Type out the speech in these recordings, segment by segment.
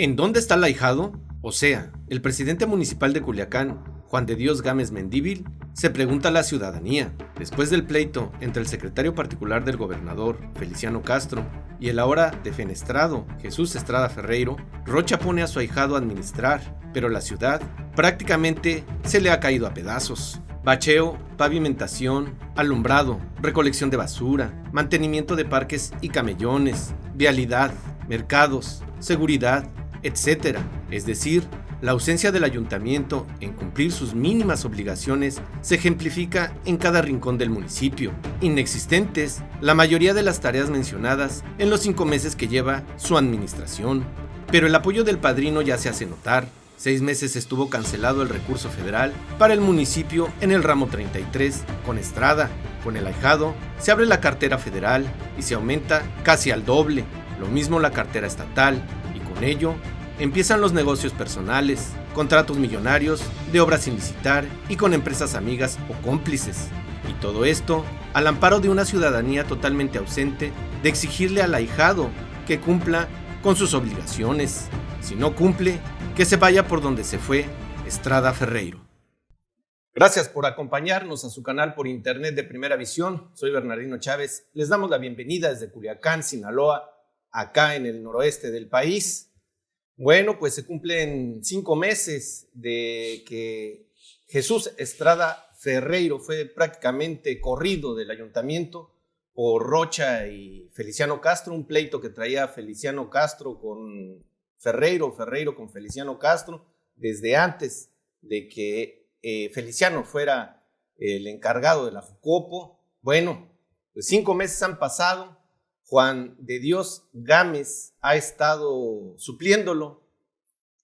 ¿En dónde está el ahijado? O sea, el presidente municipal de Culiacán, Juan de Dios Gámez Mendívil, se pregunta a la ciudadanía, después del pleito entre el secretario particular del gobernador, Feliciano Castro, y el ahora defenestrado, Jesús Estrada Ferreiro. Rocha pone a su ahijado a administrar, pero la ciudad prácticamente se le ha caído a pedazos. Bacheo, pavimentación, alumbrado, recolección de basura, mantenimiento de parques y camellones, vialidad, mercados, seguridad, etc. Es decir, la ausencia del ayuntamiento en cumplir sus mínimas obligaciones se ejemplifica en cada rincón del municipio. Inexistentes la mayoría de las tareas mencionadas en los 5 meses que lleva su administración. Pero el apoyo del padrino ya se hace notar. 6 meses estuvo cancelado el recurso federal para el municipio en el ramo 33 con Estrada. Con el ahijado se abre la cartera federal y se aumenta casi al doble. Lo mismo la cartera estatal, y con ello empiezan los negocios personales, contratos millonarios de obras sin licitar y con empresas amigas o cómplices. Y todo esto al amparo de una ciudadanía totalmente ausente de exigirle al ahijado que cumpla con sus obligaciones. Si no cumple, que se vaya por donde se fue Estrada Ferreiro. Gracias por acompañarnos a su canal por internet de Primera Visión. Soy Bernardino Chávez. Les damos la bienvenida desde Culiacán, Sinaloa, acá en el noroeste del país. Bueno, pues se cumplen 5 meses de que Jesús Estrada Ferreiro fue prácticamente corrido del ayuntamiento por Rocha y Feliciano Castro, un pleito que traía Feliciano Castro con Ferreiro con Feliciano Castro, desde antes de que Feliciano fuera el encargado de la Jucopo. Bueno, pues 5 meses han pasado. Juan de Dios Gámez ha estado supliéndolo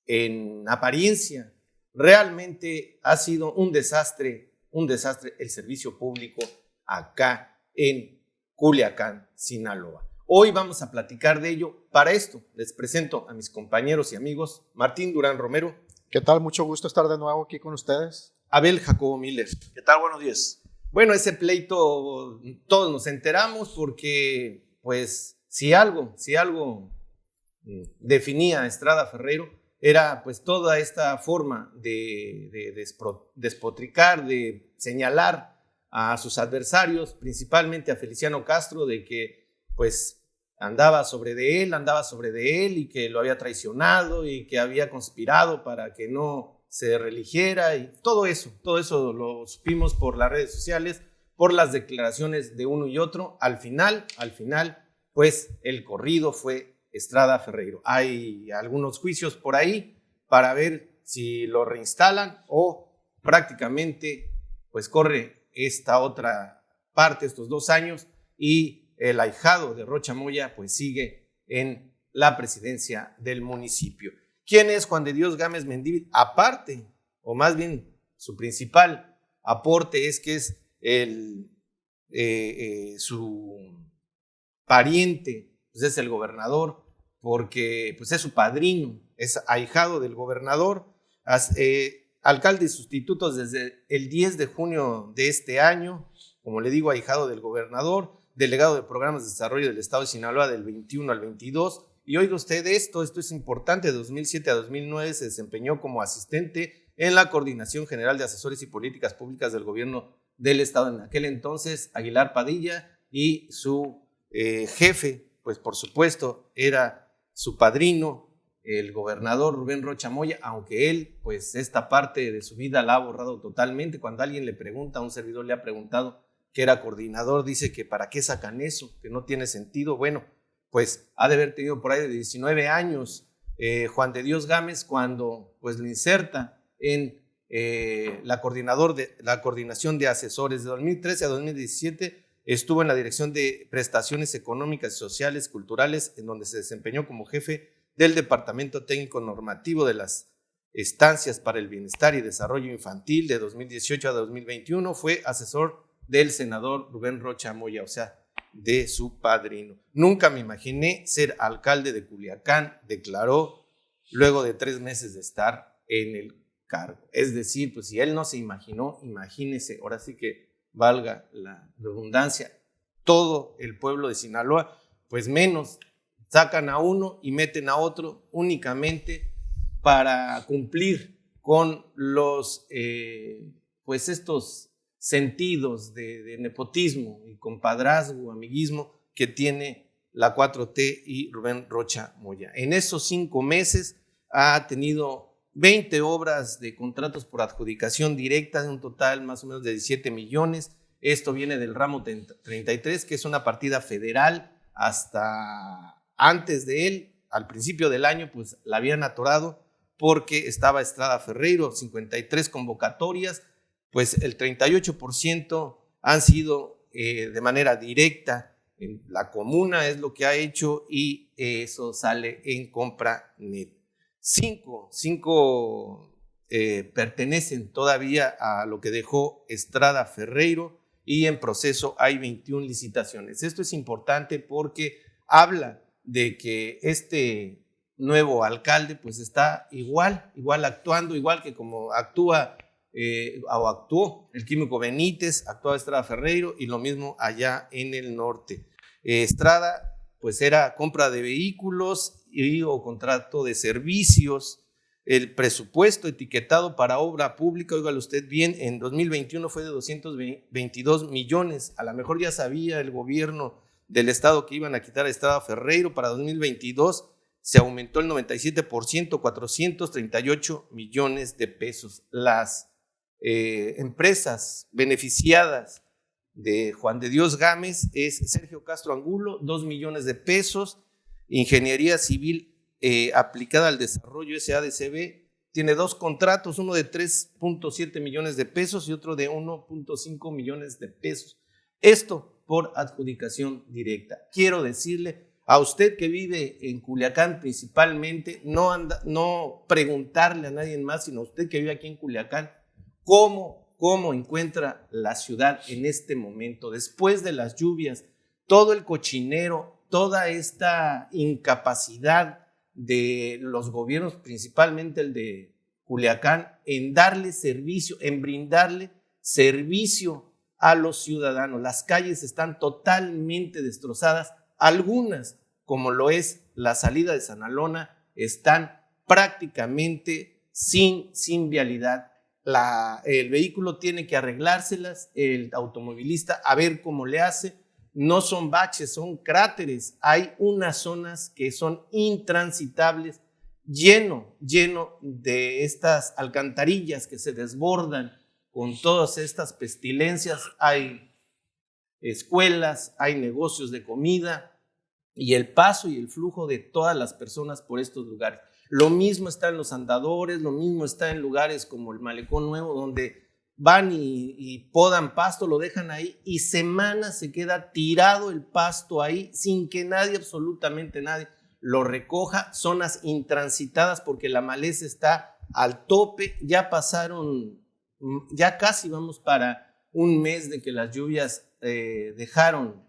en apariencia. Realmente ha sido un desastre el servicio público acá en Culiacán, Sinaloa. Hoy vamos a platicar de ello. Para esto les presento a mis compañeros y amigos Martín Durán Romero. ¿Qué tal? Mucho gusto estar de nuevo aquí con ustedes. Abel Jacobo Miller. ¿Qué tal? Buenos días. Bueno, ese pleito todos nos enteramos porque pues si algo definía a Estrada Ferreiro era pues toda esta forma de despotricar, de señalar a sus adversarios, principalmente a Feliciano Castro, de que pues andaba sobre de él y que lo había traicionado y que había conspirado para que no se reeligiera, y todo eso lo supimos por las redes sociales, por las declaraciones de uno y otro. Al final, pues el corrido fue Estrada Ferreiro. Hay algunos juicios por ahí para ver si lo reinstalan o prácticamente pues corre esta otra parte, estos 2 años, y el ahijado de Rocha Moya pues sigue en la presidencia del municipio. ¿Quién es Juan de Dios Gámez Mendívil? Aparte, o más bien su principal aporte es que es su pariente, pues es el gobernador, porque pues es su padrino, es ahijado del gobernador, alcalde y sustitutos desde el 10 de junio de este año, como le digo, ahijado del gobernador, delegado de programas de desarrollo del estado de Sinaloa del 21 al 22, y oiga usted esto es importante, de 2007 a 2009 se desempeñó como asistente en la Coordinación General de Asesores y Políticas Públicas del Gobierno del Estado en aquel entonces, Aguilar Padilla, y su jefe, pues por supuesto, era su padrino, el gobernador Rubén Rocha Moya, aunque él, pues esta parte de su vida la ha borrado totalmente. Cuando alguien le pregunta, a un servidor le ha preguntado que era coordinador, dice que para qué sacan eso, que no tiene sentido. Bueno, pues ha de haber tenido por ahí de 19 años Juan de Dios Gámez cuando pues lo inserta en la coordinación de asesores. De 2013 a 2017 estuvo en la Dirección de Prestaciones Económicas y Sociales Culturales, en donde se desempeñó como jefe del Departamento Técnico Normativo de las Estancias para el Bienestar y Desarrollo Infantil. De 2018 a 2021 fue asesor del senador Rubén Rocha Moya, o sea, de su padrino. Nunca me imaginé ser alcalde de Culiacán, declaró luego de 3 meses de estar en el cargo. Es decir, pues si él no se imaginó, imagínese, ahora sí que valga la redundancia, todo el pueblo de Sinaloa, pues menos sacan a uno y meten a otro únicamente para cumplir con los, pues estos sentidos de nepotismo y compadrazgo, amiguismo que tiene la 4T y Rubén Rocha Moya. En esos 5 meses ha tenido 20 obras de contratos por adjudicación directa de un total más o menos de 17 millones. Esto viene del ramo 33, que es una partida federal. Hasta antes de él, al principio del año, pues la habían atorado porque estaba Estrada Ferreiro, 53 convocatorias, pues el 38% han sido de manera directa en la comuna, es lo que ha hecho, y eso sale en CompraNet. 5 pertenecen todavía a lo que dejó Estrada Ferreiro, y en proceso hay 21 licitaciones. Esto es importante porque habla de que este nuevo alcalde pues está igual actuando, igual que como actúa o actuó el Químico Benítez, actuaba Estrada Ferreiro, y lo mismo allá en el norte. Estrada pues era compra de vehículos o contrato de servicios. El presupuesto etiquetado para obra pública, óigalo usted bien, en 2021 fue de 222 millones. A lo mejor ya sabía el gobierno del estado que iban a quitar a Estrada Ferreiro. Para 2022 se aumentó el 97%, 438 millones de pesos. Las empresas beneficiadas de Juan de Dios Gámez es Sergio Castro Angulo, 2 millones de pesos, Ingeniería Civil aplicada al desarrollo SADCB, tiene 2 contratos, uno de 3.7 millones de pesos y otro de 1.5 millones de pesos. Esto por adjudicación directa. Quiero decirle a usted que vive en Culiacán principalmente, no preguntarle a nadie más, sino a usted que vive aquí en Culiacán, cómo encuentra la ciudad en este momento, después de las lluvias, todo el cochinero, toda esta incapacidad de los gobiernos, principalmente el de Culiacán, en darle servicio, en brindarle servicio a los ciudadanos. Las calles están totalmente destrozadas, algunas, como lo es la salida de Sanalona, están prácticamente sin vialidad. El vehículo tiene que arreglárselas, el automovilista a ver cómo le hace. No son baches, son cráteres. Hay unas zonas que son intransitables, lleno de estas alcantarillas que se desbordan con todas estas pestilencias. Hay escuelas, hay negocios de comida y el paso y el flujo de todas las personas por estos lugares. Lo mismo está en los andadores, lo mismo está en lugares como el Malecón Nuevo, donde van y podan pasto, lo dejan ahí y semanas se queda tirado el pasto ahí sin que nadie, absolutamente nadie, lo recoja. Zonas intransitadas porque la maleza está al tope. Ya casi vamos para un mes de que las lluvias dejaron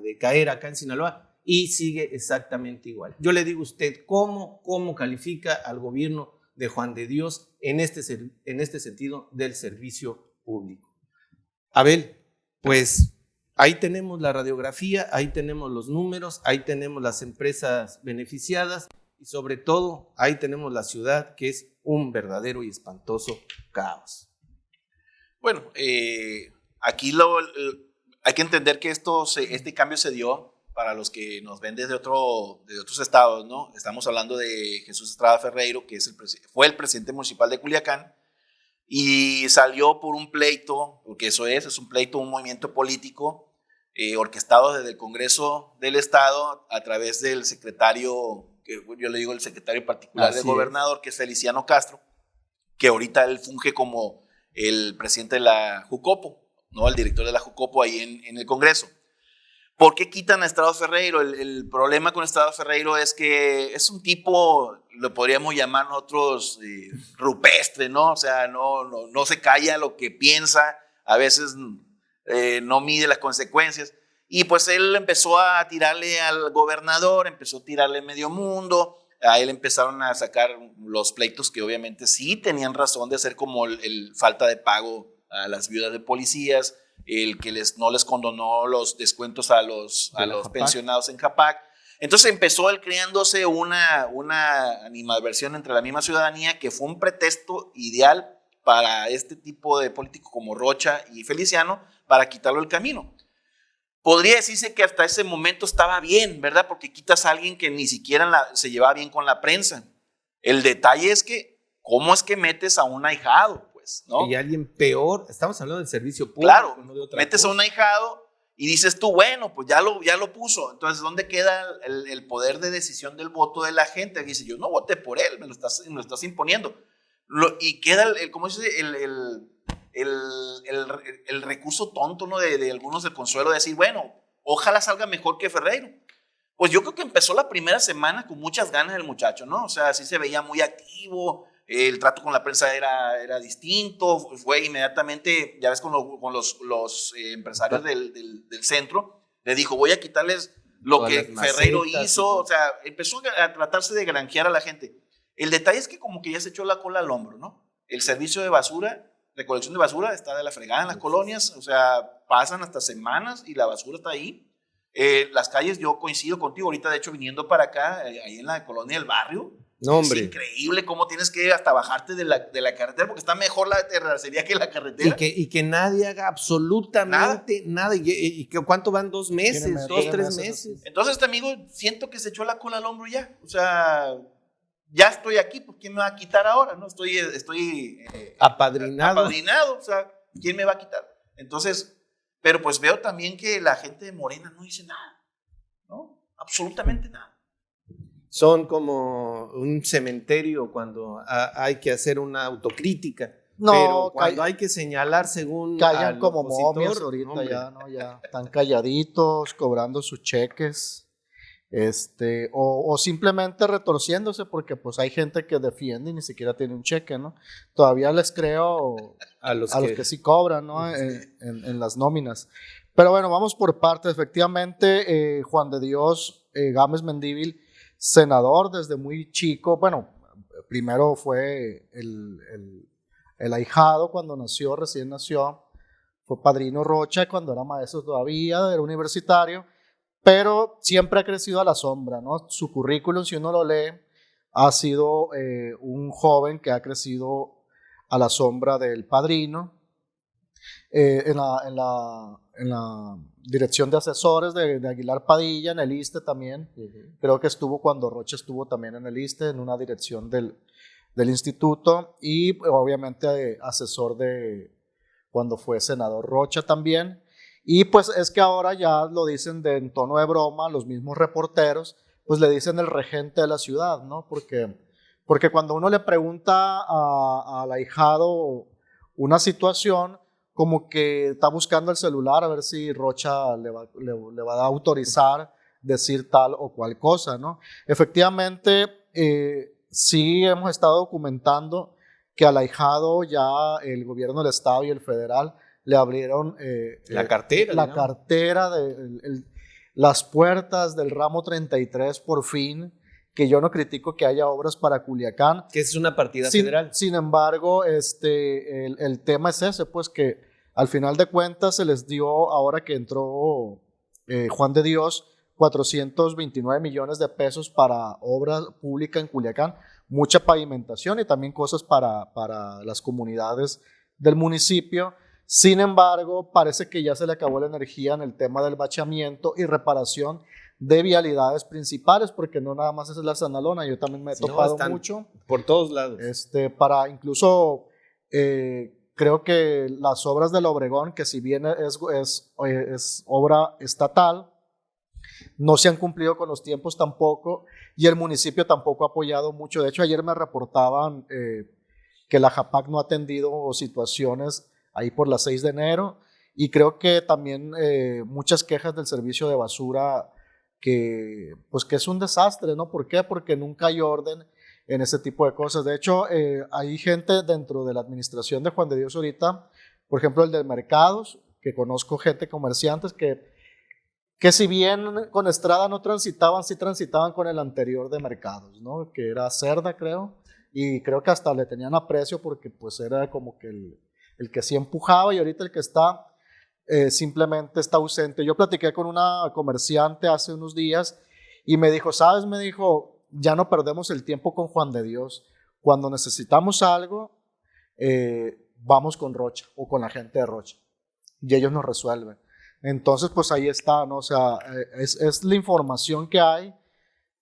de caer acá en Sinaloa y sigue exactamente igual. Yo le digo a usted, ¿cómo califica al gobierno de Juan de Dios en este sentido del servicio público? Abel, pues ahí tenemos la radiografía, ahí tenemos los números, ahí tenemos las empresas beneficiadas y sobre todo ahí tenemos la ciudad, que es un verdadero y espantoso caos. Bueno, aquí hay que entender que este cambio se dio para los que nos ven desde otros estados, ¿no? Estamos hablando de Jesús Estrada Ferreiro, que fue el presidente municipal de Culiacán, y salió por un pleito, porque eso es un pleito, un movimiento político orquestado desde el Congreso del Estado a través del secretario, que yo le digo el secretario particular del gobernador, que es Feliciano Castro, que ahorita él funge como el presidente de la Jucopo, ¿no? El director de la Jucopo ahí en el Congreso. ¿Por qué quitan a Estrada Ferreiro? El problema con Estrada Ferreiro es que es un tipo, lo podríamos llamar nosotros rupestre, ¿no? O sea, no se calla lo que piensa, a veces no mide las consecuencias. Y pues él empezó a tirarle al gobernador, empezó a tirarle a medio mundo. A él empezaron a sacar los pleitos que obviamente sí tenían razón de hacer, como el falta de pago a las viudas de policías, el que no les condonó los descuentos a los pensionados en Japac. Entonces empezó creándose una animadversión entre la misma ciudadanía que fue un pretexto ideal para este tipo de políticos como Rocha y Feliciano para quitarlo del camino. Podría decirse que hasta ese momento estaba bien, ¿verdad? Porque quitas a alguien que ni siquiera se llevaba bien con la prensa. El detalle es que, ¿cómo es que metes a un ahijado? Pues, ¿no? Y alguien peor, estamos hablando del servicio público. Claro, no de otra metes cosa. a un ahijado y dices tú, bueno, pues ya lo puso. Entonces, ¿dónde queda el poder de decisión del voto de la gente? Dice, yo no voté por él, me lo estás imponiendo. Y queda, ¿cómo se dice? El recurso tonto, ¿no? de algunos del consuelo de decir, bueno, ojalá salga mejor que Ferreiro. Pues yo creo que empezó la primera semana con muchas ganas el muchacho, ¿no? O sea, sí se veía muy activo, el trato con la prensa era distinto, fue inmediatamente, ya ves, con los empresarios del centro, le dijo, voy a quitarles lo Todas que las Ferreiro macetas hizo, o sea, empezó a tratarse de granjear a la gente. El detalle es que como que ya se echó la cola al hombro, ¿no? El servicio de basura, recolección de basura está de la fregada en las colonias, o sea, pasan hasta semanas y la basura está ahí. Las calles, yo coincido contigo, ahorita de hecho viniendo para acá, ahí en la colonia del barrio, No, hombre. es increíble cómo tienes que hasta bajarte de la carretera, porque está mejor la terracería que la carretera. Y que nadie haga absolutamente nada. ¿Y ¿cuánto van? 2 meses? Tiene 2-3 meses. meses. Entonces, este amigo, siento que se echó la cola al hombro ya. O sea, ya estoy aquí, pues ¿quién me va a quitar ahora? ¿No? Estoy apadrinado, o sea, ¿quién me va a quitar? Entonces, pero pues veo también que la gente de Morena no dice nada, ¿no? Absolutamente nada. Son como un cementerio cuando hay que hacer una autocrítica. No, pero cuando hay que señalar según callan al como opositor, momias ahorita, hombre. ya, ¿no? Ya están calladitos, cobrando sus cheques, o simplemente retorciéndose porque pues hay gente que defiende y ni siquiera tiene un cheque, ¿no? Todavía les creo A los a los que sí cobran, ¿no? En las nóminas. Pero bueno, vamos por partes. Efectivamente, Juan de Dios Gámez Mendívil, senador desde muy chico, bueno, primero fue el ahijado cuando nació, recién nació, fue padrino Rocha cuando era maestro todavía, era universitario, pero siempre ha crecido a la sombra, ¿no? Su currículum, si uno lo lee, ha sido un joven que ha crecido a la sombra del padrino, en la dirección de asesores de Aguilar Padilla, en el ISSSTE también. Creo que estuvo cuando Rocha estuvo también en el ISSSTE, en una dirección del instituto, y obviamente asesor de cuando fue senador Rocha también. Y pues es que ahora ya lo dicen en tono de broma, los mismos reporteros, pues le dicen el regente de la ciudad, ¿no? Porque cuando uno le pregunta al ahijado una situación, como que está buscando el celular a ver si Rocha le va a autorizar decir tal o cual cosa, ¿no? Efectivamente, sí hemos estado documentando que al ahijado ya el gobierno del estado y el federal le abrieron la cartera, las puertas del ramo 33 por fin, que yo no critico que haya obras para Culiacán. Que es una partida federal. Sin embargo, el tema es ese, pues que al final de cuentas se les dio, ahora que entró Juan de Dios, 429 millones de pesos para obra pública en Culiacán, mucha pavimentación y también cosas para las comunidades del municipio. Sin embargo, parece que ya se le acabó la energía en el tema del bachamiento y reparación de vialidades principales, porque no nada más es la Sanalona, yo también me he topado mucho. Por todos lados. Para incluso, creo que las obras del Obregón, que si bien es obra estatal, no se han cumplido con los tiempos tampoco, y el municipio tampoco ha apoyado mucho. De hecho, ayer me reportaban que la JAPAC no ha atendido situaciones ahí por las 6 de enero, y creo que también muchas quejas del servicio de basura, que es un desastre, ¿no? ¿Por qué? Porque nunca hay orden en ese tipo de cosas. De hecho, hay gente dentro de la administración de Juan de Dios ahorita, por ejemplo, el de mercados, que conozco gente, comerciantes, que si bien con Estrada no transitaban, sí transitaban con el anterior de mercados, ¿no? Que era Cerda, creo, y creo que hasta le tenían aprecio porque pues era como que el que sí empujaba, y ahorita el que está simplemente está ausente. Yo platiqué con una comerciante hace unos días Y me dijo, ¿sabes? Me dijo, ya no perdemos el tiempo con Juan de Dios. Cuando necesitamos algo, vamos con Rocha o con la gente de Rocha. Y ellos nos resuelven. Entonces, pues ahí está, ¿no? O sea, es la información que hay,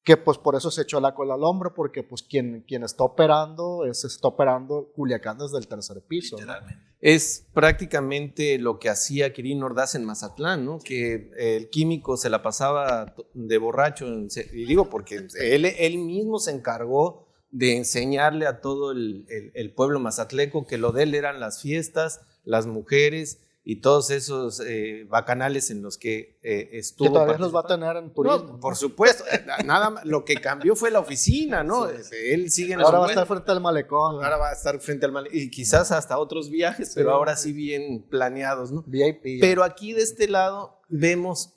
que pues por eso se echó la cola al hombro, porque pues quien está operando, está operando Culiacán desde el tercer piso, ¿no? Es prácticamente lo que hacía Quirino Ordaz en Mazatlán, ¿no? Que el químico se la pasaba de borracho, y digo porque él mismo se encargó de enseñarle a todo el pueblo mazatleco que lo de él eran las fiestas, las mujeres y todos esos bacanales en los que estuvo. Que todavía los va a tener en turismo. No, por supuesto. Nada más, lo que cambió fue la oficina, ¿no? Sí. Él sigue en ahora va a estar frente al malecón. Ahora va a estar frente al malecón. Y quizás hasta otros viajes, pero ahora sí bien planeados, ¿no? VIP. Pero aquí de este lado vemos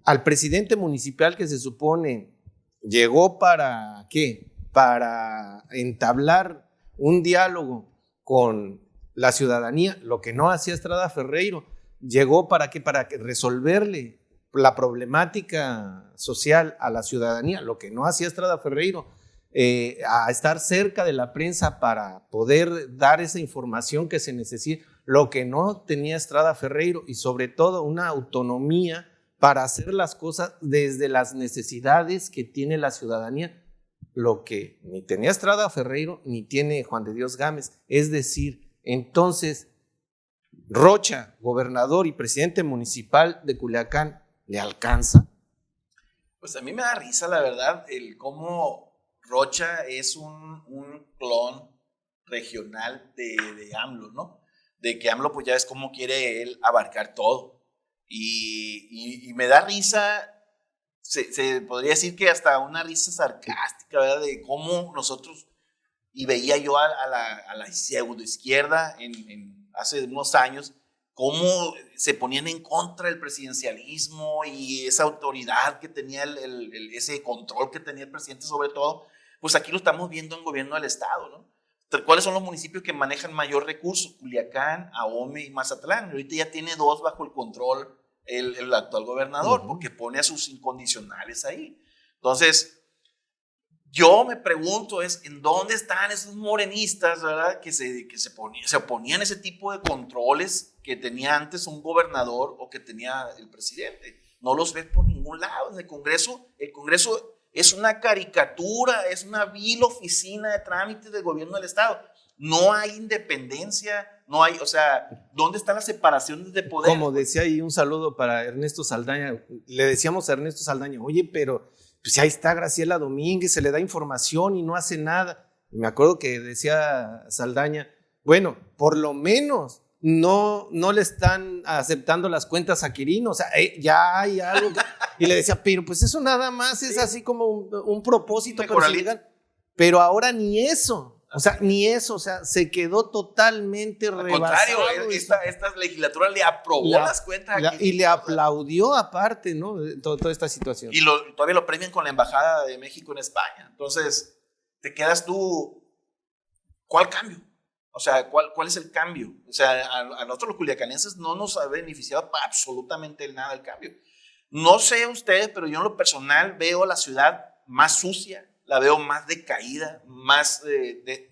al presidente municipal que se supone llegó para ¿qué? Para entablar un diálogo con la ciudadanía, lo que no hacía Estrada Ferreiro. Llegó para ¿qué? Para resolverle la problemática social a la ciudadanía, lo que no hacía Estrada Ferreiro. A estar cerca de la prensa para poder dar esa información que se necesita, lo que no tenía Estrada Ferreiro, y sobre todo una autonomía para hacer las cosas desde las necesidades que tiene la ciudadanía, lo que ni tenía Estrada Ferreiro ni tiene Juan de Dios Gámez. Es decir, entonces Rocha, gobernador y presidente municipal de Culiacán, ¿le alcanza? Pues a mí me da risa, la verdad, el cómo Rocha es un clon regional de AMLO, ¿no? De que AMLO pues ya es como quiere él abarcar todo. Y me da risa, se podría decir que hasta una risa sarcástica, ¿verdad? De cómo nosotros, y veía yo a la pseudoizquierda hace unos años, cómo se ponían en contra del presidencialismo y esa autoridad que tenía, ese control que tenía el presidente sobre todo. Pues aquí lo estamos viendo en gobierno del estado, ¿no? ¿Cuáles son los municipios que manejan mayor recursos? Culiacán, Ahome y Mazatlán. Ahorita ya tiene 2 bajo el control el actual gobernador, porque pone a sus incondicionales ahí. Entonces, yo me pregunto ¿en dónde están esos morenistas, verdad? Que se oponían a ese tipo de controles que tenía antes un gobernador o que tenía el presidente. No los ves por ningún lado. En el Congreso es una caricatura, es una vil oficina de trámites del gobierno del estado. No hay independencia, no hay, o sea, ¿dónde están las separaciones de poder? Como decía ahí, un saludo para Ernesto Saldaña. Le decíamos a Ernesto Saldaña, oye, pero pues ahí está Graciela Domínguez, se le da información y no hace nada. Y me acuerdo que decía Saldaña, bueno, por lo menos no le están aceptando las cuentas a Quirino, o sea, ya hay algo. Y le decía, pero pues eso nada más es así como un propósito, pero ahora ni eso. O sea, ni eso, o sea, se quedó totalmente rebasado. Al contrario, esta legislatura le aprobó las cuentas. Y le aplaudió aparte, ¿no? Toda esta situación. Y todavía lo premian con la Embajada de México en España. Entonces, te quedas tú, ¿cuál cambio? O sea, ¿cuál es el cambio? O sea, a nosotros los culiacanenses no nos ha beneficiado para absolutamente nada el cambio. No sé ustedes, pero yo en lo personal veo la ciudad más sucia, la veo más decaída, más,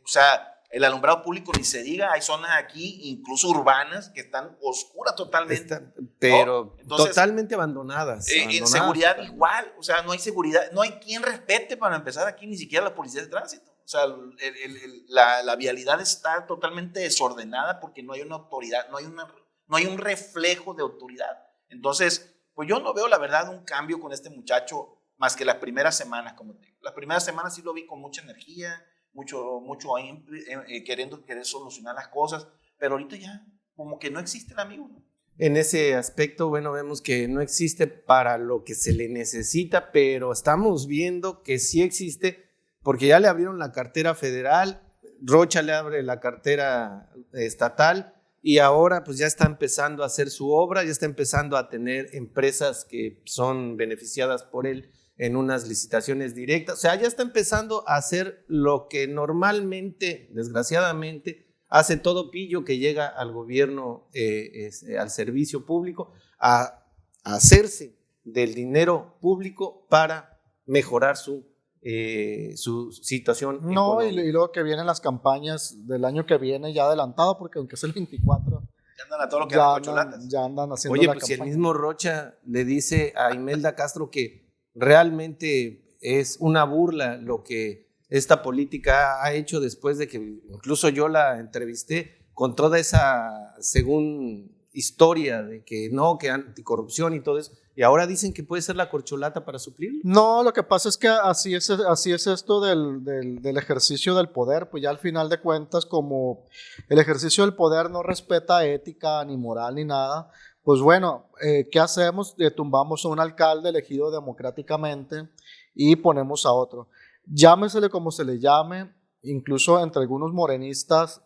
o sea, el alumbrado público ni se diga, hay zonas aquí, incluso urbanas, que están oscuras totalmente. Pero ¿no? Entonces, totalmente abandonadas. En seguridad igual, o sea, no hay seguridad, no hay quien respete para empezar aquí, ni siquiera la policía de tránsito. O sea, la vialidad está totalmente desordenada porque no hay una autoridad, no hay un reflejo de autoridad. Entonces, pues yo no veo la verdad un cambio con este muchacho más que las primeras semanas, como te digo. Las primeras semanas sí lo vi con mucha energía, mucho querer solucionar las cosas, pero ahorita ya como que no existe el amigo, ¿no? En ese aspecto, bueno, vemos que no existe para lo que se le necesita, pero estamos viendo que sí existe, porque ya le abrieron la cartera federal, Rocha le abre la cartera estatal, y ahora pues ya está empezando a hacer su obra, ya está empezando a tener empresas que son beneficiadas por él en unas licitaciones directas. O sea, ya está empezando a hacer lo que normalmente, desgraciadamente, hace todo pillo que llega al gobierno, al servicio público, a hacerse del dinero público para mejorar su situación No, y económica. luego que vienen las campañas del año que viene ya adelantado, porque aunque es el 24, Ya andan a todo lo que ya andan andan, corcholatas. ya andan haciendo Oye, la pues si el campaña. mismo Rocha le dice a Imelda Castro que realmente es una burla lo que esta política ha hecho después de que incluso yo la entrevisté con toda esa, según historia de que no, que anticorrupción y todo eso, y ahora dicen que puede ser la corcholata para suplirlo. No, lo que pasa es que así es esto del ejercicio del poder, pues ya al final de cuentas, como el ejercicio del poder no respeta ética, ni moral, ni nada, pues bueno, ¿qué hacemos? Tumbamos a un alcalde elegido democráticamente y ponemos a otro. Llámesele como se le llame, incluso entre algunos morenistas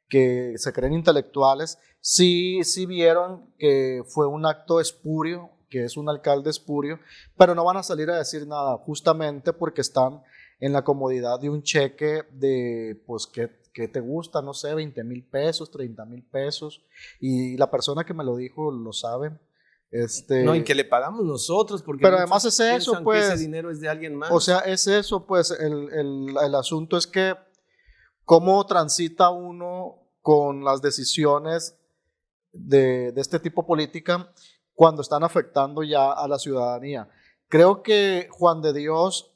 que se creen intelectuales, sí vieron que fue un acto espurio, que es un alcalde espurio, pero no van a salir a decir nada, justamente porque están en la comodidad de un cheque de, pues, ¿qué te gusta? No sé, 20,000 pesos, 30,000 pesos, y la persona que me lo dijo lo sabe. No, y que le pagamos nosotros, porque Pero además es eso, piensan pues, que ese dinero es de alguien más. o sea, es eso, pues, el asunto es que cómo transita uno con las decisiones de este tipo política cuando están afectando ya a la ciudadanía. Creo que Juan de Dios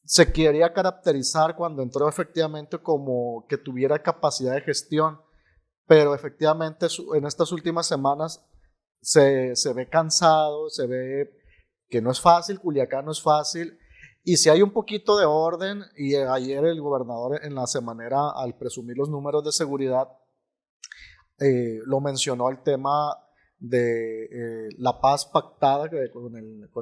se quería caracterizar cuando entró efectivamente como que tuviera capacidad de gestión, pero efectivamente en estas últimas semanas se ve cansado, se ve que no es fácil, Culiacán no es fácil, y si hay un poquito de orden, y ayer el gobernador en la semanera, al presumir los números de seguridad, lo mencionó el tema de la paz pactada con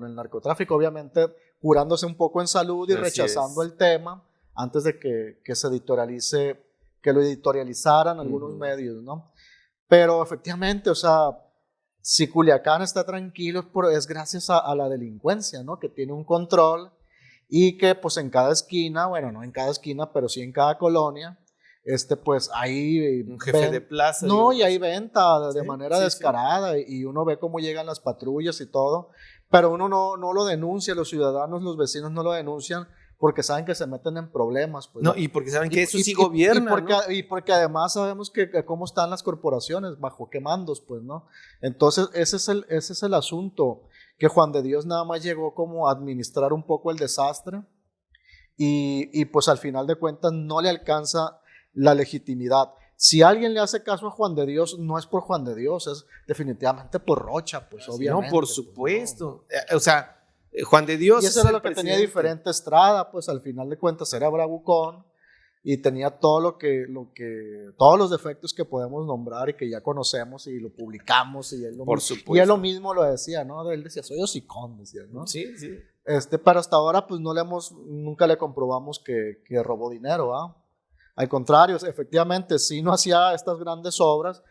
el narcotráfico, obviamente curándose un poco en salud y Así rechazando es. el tema antes de que se editorialice, que lo editorializaran algunos medios, ¿no? Pero efectivamente, o sea, si Culiacán está tranquilo es gracias a la delincuencia, ¿no? Que tiene un control y que pues en cada esquina, bueno, no en cada esquina, pero sí en cada colonia, pues hay Un jefe de plaza. no, digamos. y hay venta de Sí, manera sí, descarada y uno ve cómo llegan las patrullas y todo, pero uno no lo denuncia, los ciudadanos, los vecinos no lo denuncian porque saben que se meten en problemas. Pues, No, y porque saben que eso sí gobierna, y porque además sabemos que cómo están las corporaciones, bajo qué mandos, pues, ¿no? Entonces, ese es el asunto, que Juan de Dios nada más llegó como a administrar un poco el desastre y pues al final de cuentas no le alcanza la legitimidad. Si alguien le hace caso a Juan de Dios, no es por Juan de Dios, es definitivamente por Rocha, pues obviamente. No, por pues, supuesto. no. O sea, Juan de Dios. Y eso era lo que tenía diferente Estrada, pues al final de cuentas era bravucón y tenía todos los defectos que podemos nombrar y que ya conocemos y lo publicamos y él lo mismo lo decía, ¿no? Él decía, soy hocicón, decía, ¿no? Sí, sí. Pero hasta ahora pues nunca le comprobamos que robó dinero, ¿ah? Al contrario, efectivamente, sí no hacía estas grandes obras,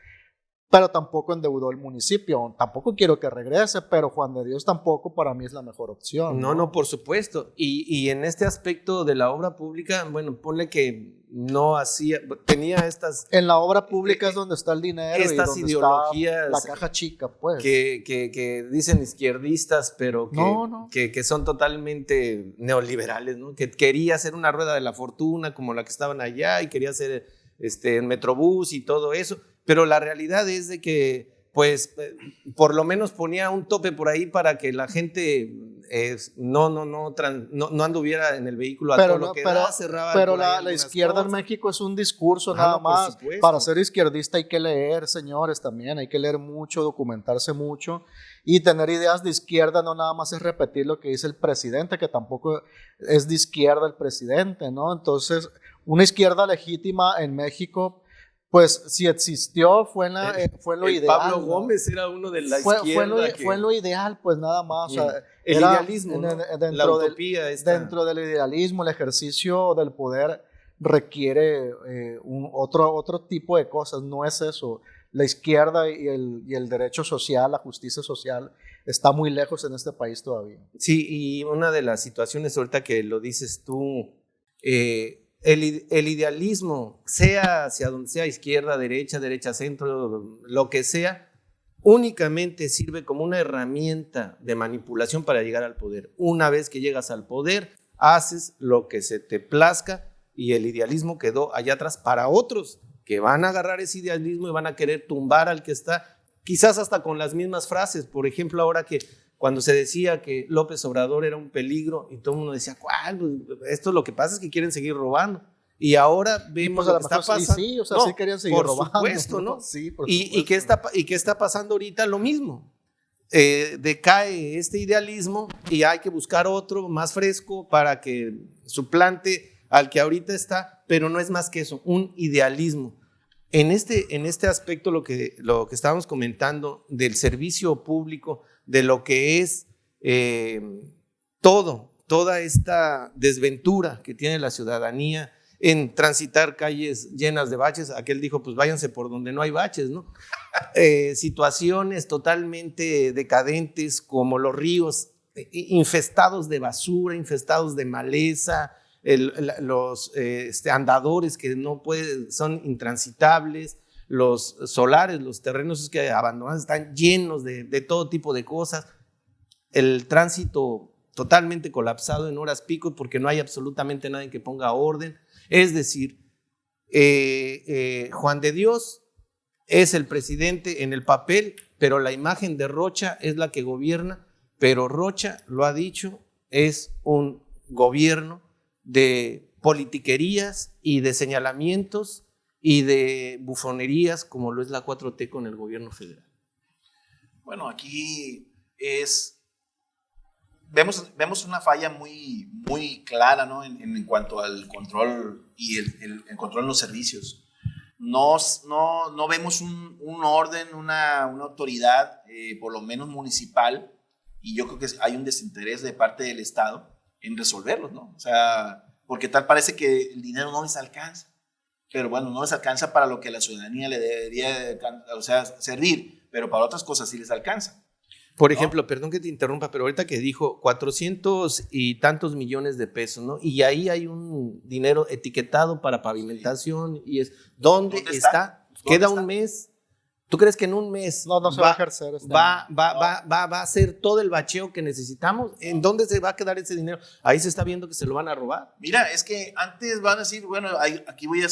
pero tampoco endeudó el municipio. Tampoco quiero que regrese, pero Juan de Dios tampoco para mí es la mejor opción. No, por supuesto. Y en este aspecto de la obra pública, bueno, ponle que no hacía, tenía estas... En la obra pública es donde está el dinero estas y donde ideologías está la caja chica, pues. Que dicen izquierdistas, pero No. que son totalmente neoliberales, ¿no? Que quería hacer una rueda de la fortuna como la que estaban allá y quería hacer el Metrobús y todo eso. Pero la realidad es de que, pues, por lo menos ponía un tope por ahí para que la gente no anduviera en el vehículo a todo lo que da, cerraba. Pero la izquierda en México es un discurso nada más. Para ser izquierdista hay que leer, señores, también. Hay que leer mucho, documentarse mucho y tener ideas de izquierda. No nada más es repetir lo que dice el presidente, que tampoco es de izquierda el presidente, ¿no? Entonces, una izquierda legítima en México, pues si existió fue en lo ideal. Pablo Gómez era uno de la izquierda. Fue en lo ideal, pues nada más. O sea, el idealismo, la utopía. Dentro del idealismo, el ejercicio del poder requiere otro tipo de cosas. No es eso. La izquierda y el derecho social, la justicia social, está muy lejos en este país todavía. Sí, y una de las situaciones ahorita que lo dices tú, el idealismo, sea hacia donde sea, izquierda, derecha, centro, lo que sea, únicamente sirve como una herramienta de manipulación para llegar al poder. Una vez que llegas al poder, haces lo que se te plazca y el idealismo quedó allá atrás para otros que van a agarrar ese idealismo y van a querer tumbar al que está, quizás hasta con las mismas frases. Por ejemplo, ahora que cuando se decía que López Obrador era un peligro y todo el mundo decía, ¿cuál? Esto lo que pasa es que quieren seguir robando. Y ahora vemos lo que está pasando. Sí, o sea, sí querían seguir robando. Por supuesto, ¿no? Sí, por supuesto. ¿Y qué está pasando ahorita? Lo mismo. Decae este idealismo y hay que buscar otro más fresco para que suplante al que ahorita está, pero no es más que eso, un idealismo. En este aspecto, lo que estábamos comentando del servicio público, de lo que es toda esta desventura que tiene la ciudadanía en transitar calles llenas de baches. Aquel dijo, pues váyanse por donde no hay baches, ¿no? Situaciones totalmente decadentes como los ríos infestados de basura, infestados de maleza, los andadores que no pueden, son intransitables, los solares, los terrenos que abandonados están llenos de todo tipo de cosas, el tránsito totalmente colapsado en horas pico porque no hay absolutamente nadie que ponga orden. Es decir, Juan de Dios es el presidente en el papel, pero la imagen de Rocha es la que gobierna, pero Rocha, lo ha dicho, es un gobierno de politiquerías y de señalamientos y de bufonerías como lo es la 4T con el gobierno federal. Bueno, aquí vemos una falla muy, muy clara, ¿no? en cuanto al control y el control en los servicios. No vemos un orden, una autoridad, por lo menos municipal, y yo creo que hay un desinterés de parte del Estado en resolverlos, ¿no? O sea, porque tal parece que el dinero no les alcanza, pero bueno, no les alcanza para lo que la ciudadanía le debería, o sea, servir, pero para otras cosas sí les alcanza. Por ejemplo, ¿no? Perdón que te interrumpa, pero ahorita que dijo 400 y tantos millones de pesos, ¿no? Y ahí hay un dinero etiquetado para pavimentación, sí. Y es, ¿dónde está? Queda un mes. ¿Tú crees que en un mes no se va a ejercer? Va a hacer todo el bacheo que necesitamos? ¿En dónde se va a quedar ese dinero? Ahí se está viendo que se lo van a robar. Mira, es que antes van a decir, bueno, aquí voy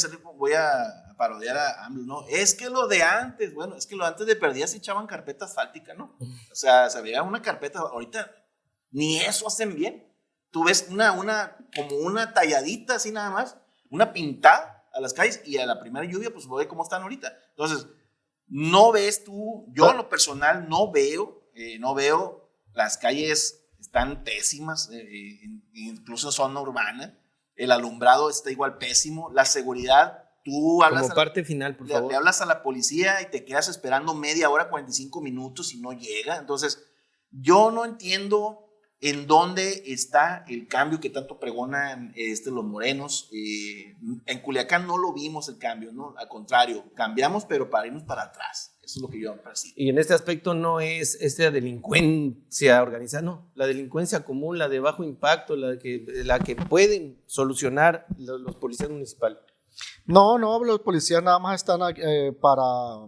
a parodiar a AMLO, ¿no? Es que lo de antes, bueno, es que lo de antes de perdida se echaban carpeta asfáltica, ¿no? O sea, se veía una carpeta, ahorita ni eso hacen bien. Tú ves como una talladita así nada más, una pintada a las calles y a la primera lluvia, pues ve cómo están ahorita. Entonces, no ves tú, yo en lo personal no veo, las calles están pésimas, incluso zona urbana, el alumbrado está igual pésimo, la seguridad, tú hablas como parte final, por favor. Le hablas a la policía y te quedas esperando media hora, 45 minutos y no llega. Entonces, yo no entiendo en dónde está el cambio que tanto pregonan los morenos. En Culiacán no lo vimos el cambio, ¿no? Al contrario, cambiamos, pero para irnos para atrás. Eso es lo que yo percibo. Y en este aspecto no es esta delincuencia organizada, no. La delincuencia común, la de bajo impacto, la que pueden solucionar los policías municipales. No, los policías nada más están para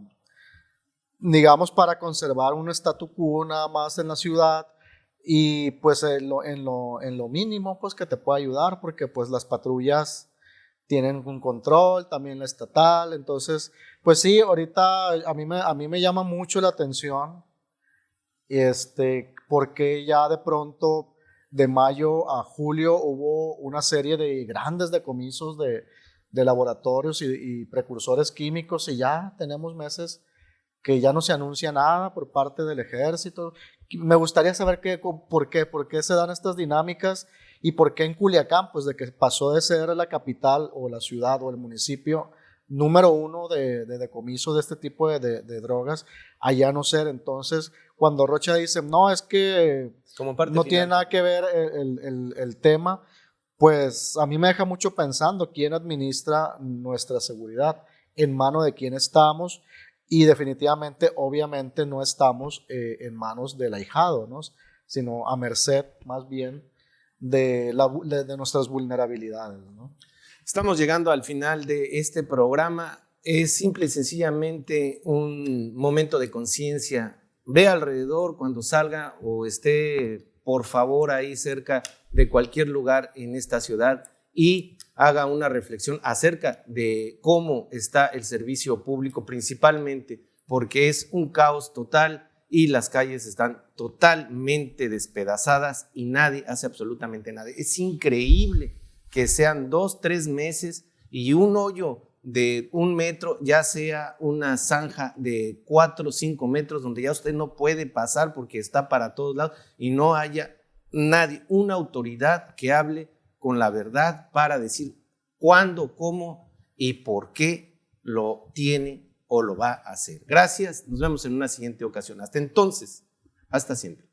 conservar un statu quo nada más en la ciudad. Y pues en lo mínimo pues que te puede ayudar, porque pues las patrullas tienen un control, también la estatal. Entonces pues sí, ahorita a mí me llama mucho la atención porque ya de pronto de mayo a julio hubo una serie de grandes decomisos de laboratorios y precursores químicos, y ya tenemos meses que ya no se anuncia nada por parte del ejército. Me gustaría saber por qué se dan estas dinámicas y por qué en Culiacán, pues de que pasó de ser la capital o la ciudad o el municipio número 1 de decomiso de este tipo de drogas, allá no ser. Entonces, cuando Rocha dice, no, es que no tiene nada que ver el tema, pues a mí me deja mucho pensando quién administra nuestra seguridad, en mano de quién estamos. Y definitivamente, obviamente, no estamos en manos del ahijado, ¿no? Sino a merced más bien de nuestras vulnerabilidades, ¿no? Estamos llegando al final de este programa. es simple y sencillamente un momento de conciencia. Ve alrededor cuando salga o esté, por favor, ahí cerca de cualquier lugar en esta ciudad y haga una reflexión acerca de cómo está el servicio público, principalmente porque es un caos total y las calles están totalmente despedazadas y nadie hace absolutamente nada. Es increíble que sean 2, 3 meses y un hoyo de 1 metro ya sea una zanja de 4 o 5 metros donde ya usted no puede pasar porque está para todos lados y no haya nadie, una autoridad que hable con la verdad para decir cuándo, cómo y por qué lo tiene o lo va a hacer. Gracias, nos vemos en una siguiente ocasión. Hasta entonces, hasta siempre.